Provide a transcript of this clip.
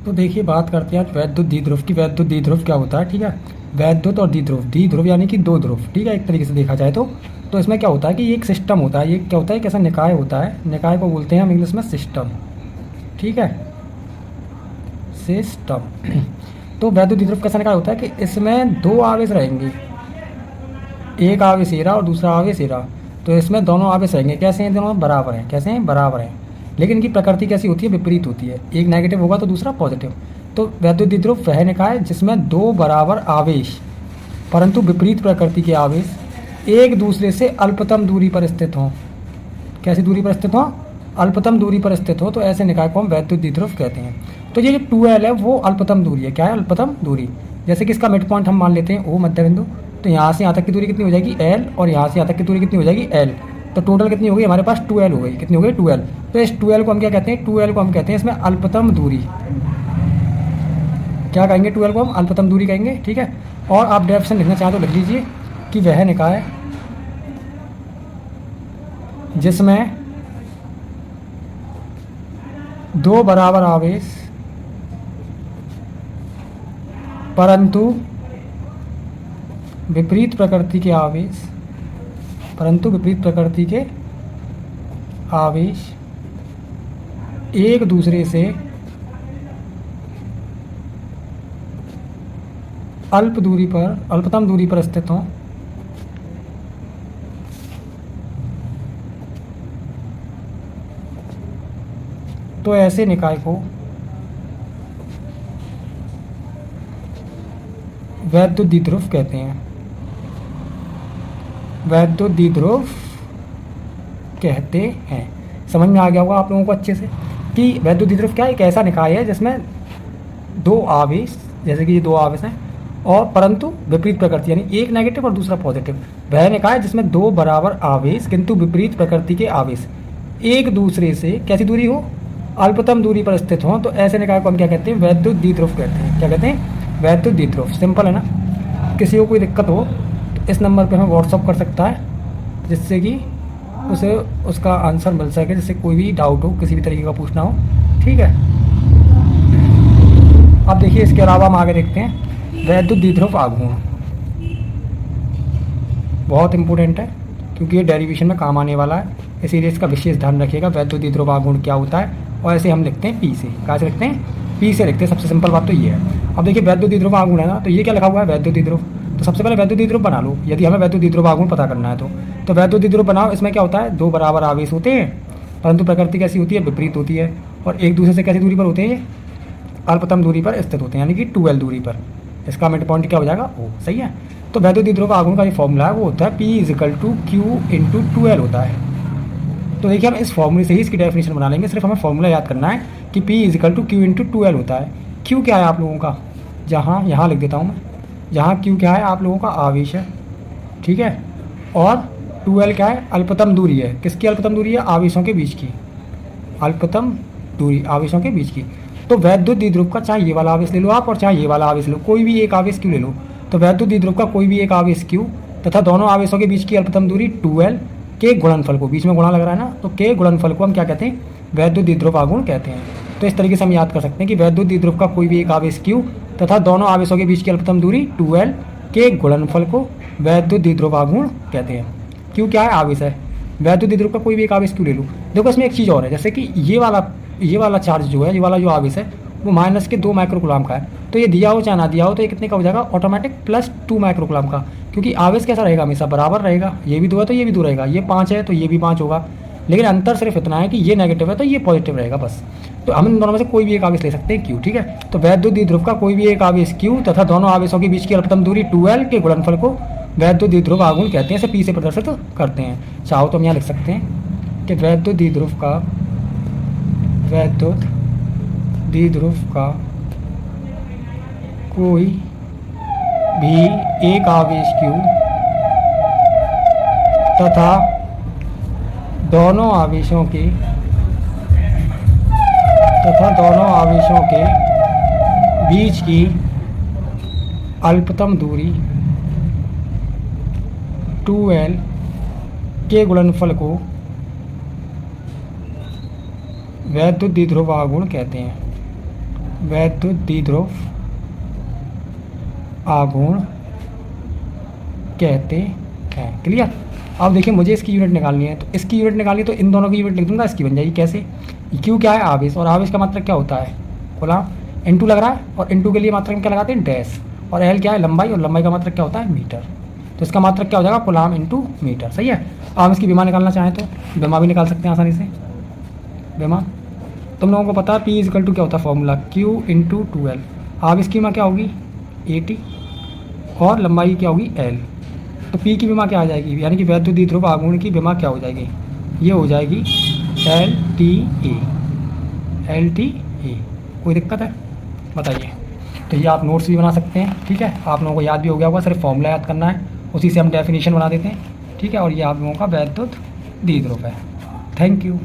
तो देखिए बात करते हैं आज वैद्युत द्विध्रुव की। वैद्युत द्विध्रुव क्या होता है, ठीक है। वैद्युत और द्विध्रुव, द्विध्रुव यानी कि दो ध्रुव, ठीक है, एक तरीके से देखा जाए तो इसमें क्या होता है कि ये एक सिस्टम होता है। ये क्या होता है, कैसा निकाय होता है, निकाय को बोलते हैं हम इंग्लिश में सिस्टम, ठीक है, सिस्टम। तो वैद्युत द्विध्रुव कैसा निकाय होता है कि इसमें दो आवेश रहेंगे, एक आवेश एरा और दूसरा आवेश एरा। तो इसमें दोनों आवेश रहेंगे, कैसे हैं, दोनों बराबर हैं, कैसे हैं, बराबर हैं। लेकिन इनकी प्रकृति कैसी होती है, विपरीत होती है, एक नेगेटिव होगा तो दूसरा पॉजिटिव। तो वैद्युत द्विध्रुव वह निकाय जिसमें दो बराबर आवेश परंतु विपरीत प्रकृति के आवेश एक दूसरे से अल्पतम दूरी पर स्थित हों। कैसी दूरी पर स्थित हों, अल्पतम दूरी पर स्थित हो, तो ऐसे निकाय को हम वैद्युत द्विध्रुव कहते हैं। तो ये जो 2L है वो अल्पतम दूरी है। क्या है, अल्पतम दूरी। जैसे कि इसका मिड पॉइंट हम मान लेते हैं O, मध्य बिंदु। तो यहाँ से यहाँ तक की दूरी कितनी हो जाएगी, L, और यहाँ से यहाँ तक की दूरी कितनी हो जाएगी, L। तो टोटल कितनी हो गई हमारे पास, 2L हो गई। कितनी हो गई, 2L। तो इस 2L को हम क्या कहते हैं, 2L को हम कहते हैं इसमें अल्पतम दूरी। क्या कहेंगे, 2L को हम अल्पतम दूरी कहेंगे, ठीक है। और आप डेफिनेशन लिखना चाहें तो लिख लीजिए कि वह निकाय जिसमें दो बराबर आवेश परंतु विपरीत प्रकृति के आवेश, परंतु विपरीत प्रकृति के आवेश एक दूसरे से अल्पतम दूरी पर स्थित हों। तो ऐसे निकाय को वैद्युत द्विध्रुव कहते हैं। वैद्युत द्विध्रुव कहते हैं। समझ में आ गया होगा आप लोगों को अच्छे से कि वैद्युत द्विध्रुव क्या है, एक ऐसा निकाय है जिसमें दो आवेश, जैसे कि ये दो आवेश हैं, और परंतु विपरीत प्रकृति, यानी एक नेगेटिव और दूसरा पॉजिटिव। वह निकाय जिसमें दो बराबर आवेश किंतु विपरीत प्रकृति के आवेश एक दूसरे से कैसी दूरी हो, अल्पतम दूरी पर स्थित हों। तो ऐसे निकाय को हम क्या कहते हैं, वैद्युत द्विध्रुव कहते हैं। क्या कहते हैं, वैद्युत द्विध्रुव। सिंपल है ना। किसी को कोई दिक्कत हो तो इस नंबर पे हमें व्हाट्सअप कर सकता है, जिससे कि उसे उसका आंसर मिल सके, जिससे कोई भी डाउट हो, किसी भी तरीके का पूछना हो, ठीक है। अब देखिए इसके अलावा हम आगे देखते हैं वैद्युत द्विध्रुव आघूर्ण। बहुत इंपॉर्टेंट है क्योंकि ये डेरिवेशन में काम आने वाला है, इसीलिए इसका विशेष ध्यान रखिएगा। वैद्युत द्विध्रुव आघूर्ण क्या होता है, और ऐसे हम लिखते हैं P से। कहाँ से लिखते हैं, P से लिखते हैं। सबसे सिंपल बात तो ये है। अब देखिए वैद्युत द्विध्रुव आघूर्ण है ना, तो ये क्या लिखा हुआ है, वैद्युत द्विध्रुव। तो सबसे पहले वैद्युत द्विध्रुव बना लो, यदि हमें वैद्युत द्विध्रुव आघूर्ण पता करना है तो वैद्युत द्विध्रुव बनाओ। इसमें क्या होता है, दो बराबर आवेश होते हैं परंतु प्रकृति कैसी होती है, विपरीत होती है, और एक दूसरे से कैसी दूरी पर होते हैं, ये अल्पतम दूरी पर स्थित होते हैं, यानी कि 2L दूरी पर। इसका मिड पॉइंट क्या हो जाएगा, O। सही है। तो वैद्युत द्विध्रुव आघूर्ण का जो फॉर्मूला है वो होता है P = Q × 2L होता है। तो देखिए हम इस फॉर्मूले से ही इसकी डेफिनेशन बना लेंगे। सिर्फ हमें फॉर्मूला याद करना है कि P = Q × 2L होता है। Q क्या है आप लोगों का, जहाँ यहाँ लिख देता हूँ मैं, जहाँ Q क्या है आप लोगों का आवेश है, ठीक है, और 2L क्या है, अल्पतम दूरी है। किसकी अल्पतम दूरी है, आवेशों के बीच की अल्पतम दूरी, आवेशों के बीच की। तो वैद्युत द्विध्रुव का चाहे ये वाला आवेश ले लो आप और चाहे ये वाला आवेश लो, कोई भी एक आवेश Q ले लो। तो वैद्युत द्विध्रुव का कोई भी एक आवेश Q तथा दोनों आवेशों के बीच की अल्पतम दूरी 2L के गुणनफल को, बीच में गुणा लग रहा है ना, तो के गुणनफल को हम क्या कहते हैं, वैद्युत द्विध्रुव आघूर्ण कहते हैं। तो इस तरीके से हम याद कर सकते हैं कि वैद्युत द्विध्रुव का कोई भी एक आवेश Q तथा दोनों आवेशों के बीच की अल्पतम दूरी 2L के गुणनफल को वैद्युत द्विध्रुव आघूर्ण कहते हैं। Q क्या है, आवेश है। वैद्युत द्विध्रुव का कोई भी एक आवेश Q ले लो। देखो इसमें एक चीज़ और है, जैसे कि ये वाला चार्ज जो है, ये वाला जो आवेश है वो -2 माइक्रोकूलम का है। तो ये दिया हो चाहे ना दिया हो, तो ये कितने का हो जाएगा, ऑटोमेटिक +2 माइक्रोकूलम का, क्योंकि आवेश कैसा रहेगा, हमेशा बराबर रहेगा। ये भी 2 है तो ये भी 2 रहेगा, ये 5 है तो ये भी 5 होगा। लेकिन अंतर सिर्फ इतना है कि ये नेगेटिव है तो ये पॉजिटिव रहेगा, बस। तो हम इन दोनों में से कोई भी एक आवेश ले सकते हैं Q, ठीक है। तो वैद्युत द्विध्रुव का कोई भी एक आवेश Q तथा दोनों आवेशों के बीच की अल्पतम दूरी 2L के गुणनफल को वैद्युत द्विध्रुव आघूर्ण कहते हैं। इसे P से प्रदर्शित करते हैं। चाहो तो हम यहाँ लिख सकते हैं कि वैद्युत द्विध्रुव का कोई भी एक आवेश Q तथा दोनों आवेशों के बीच की अल्पतम दूरी 2L के गुणनफल को वैद्युत द्विध्रुव आघूर्ण कहते हैं। वैद्युत द्विध्रुव आघूर्ण कहते हैं। क्लियर। अब देखिए मुझे इसकी यूनिट निकालनी है, तो इसकी यूनिट निकालनी है तो इन दोनों की यूनिट लिख दूंगा, इसकी बन जाएगी कैसे। क्यू क्या है, आवेश, और आवेश का मात्रक क्या होता है, कूलम। इनटू लग रहा है, और इनटू के लिए मात्रक में क्या लगाते हैं, डैश। और एल क्या है, लंबाई, और लंबाई का मात्रक क्या होता है, मीटर। तो इसका मात्रक क्या हो जाएगा, कूलम इंटू मीटर। सही है। अब हम इसकी विमा निकालना चाहें तो विमा भी निकाल सकते हैं आसानी से। विमा तुम लोगों को पता है पी इजकल टू क्या होता है फॉर्मूला, क्यू इंटू 2L। आवेश की विमा क्या होगी, AT, और लंबाई क्या होगी, L। तो P की विमा क्या आ जाएगी, यानी कि वैद्युत द्विध्रुव आघूर्ण की विमा क्या हो जाएगी, ये हो जाएगी LTA। LTA। कोई दिक्कत है बताइए। तो ये आप नोट्स भी बना सकते हैं, ठीक है। आप लोगों को याद भी हो गया होगा, सिर्फ फॉर्मूला याद करना है, उसी से हम डेफिनेशन बना देते हैं, ठीक है। और ये आप लोगों का वैद्युत द्विध्रुव है। Thank you.